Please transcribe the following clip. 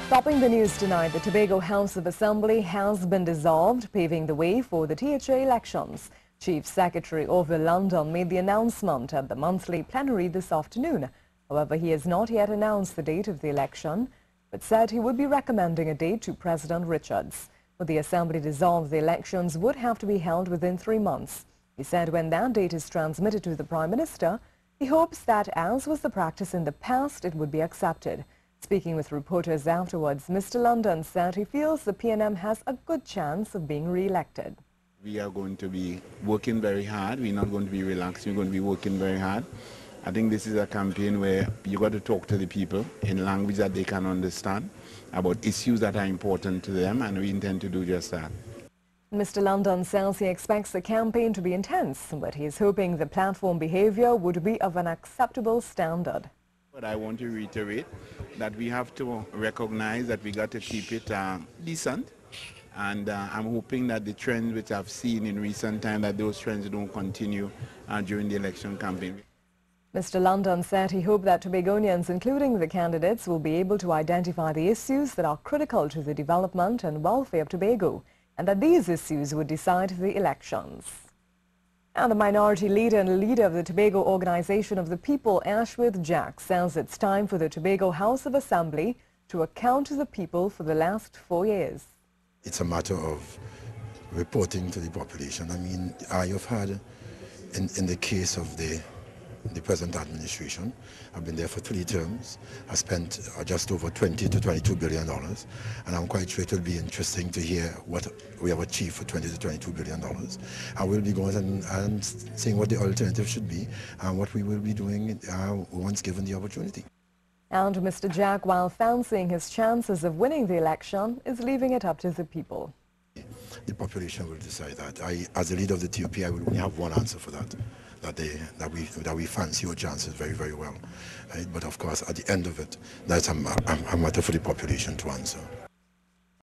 Topping the news tonight, the Tobago House of Assembly has been dissolved, paving the way for the THA elections. Chief Secretary Orville London made the announcement at the monthly plenary this afternoon. However, he has not yet announced the date of the election, but said he would be recommending a date to President Richards. With the Assembly dissolved, the elections would have to be held within 3 months. He said when that date is transmitted to the Prime Minister, he hopes that, as was the practice in the past, it would be accepted. Speaking with reporters afterwards, Mr. London said he feels the PNM has a good chance of being re-elected. We are going to be working very hard. We're not going to be relaxed. We're going to be working very hard. I think this is a campaign where you got to talk to the people in language that they can understand about issues that are important to them, and we intend to do just that. Mr. London says he expects the campaign to be intense, but he is hoping the platform behavior would be of an acceptable standard. But I want to reiterate that we have to recognize that we got to keep it decent, and I'm hoping that the trends which I've seen in recent time, that those trends don't continue during the election campaign. Mr. London said he hoped that Tobagonians, including the candidates, will be able to identify the issues that are critical to the development and welfare of Tobago, and that these issues would decide the elections. And the minority leader and leader of the Tobago Organization of the People, Ashworth Jack, says it's time for the Tobago House of Assembly to account to the people for the last 4 years. It's a matter of reporting to the population. I mean, I have had, in the case of the present administration, I've been there for 3 terms. I spent just over $20 to $22 billion, and I'm quite sure it will be interesting to hear what we have achieved for $20 to $22 billion. I will be going and seeing what the alternative should be and what we will be doing once given the opportunity. And Mr. Jack, while fancying his chances of winning the election, is leaving it up to the people. The population will decide that. As the leader of the TOP, I will only have one answer for that. That we fancy your chances very, very well. Right? But of course, at the end of it, that's a matter for the population to answer.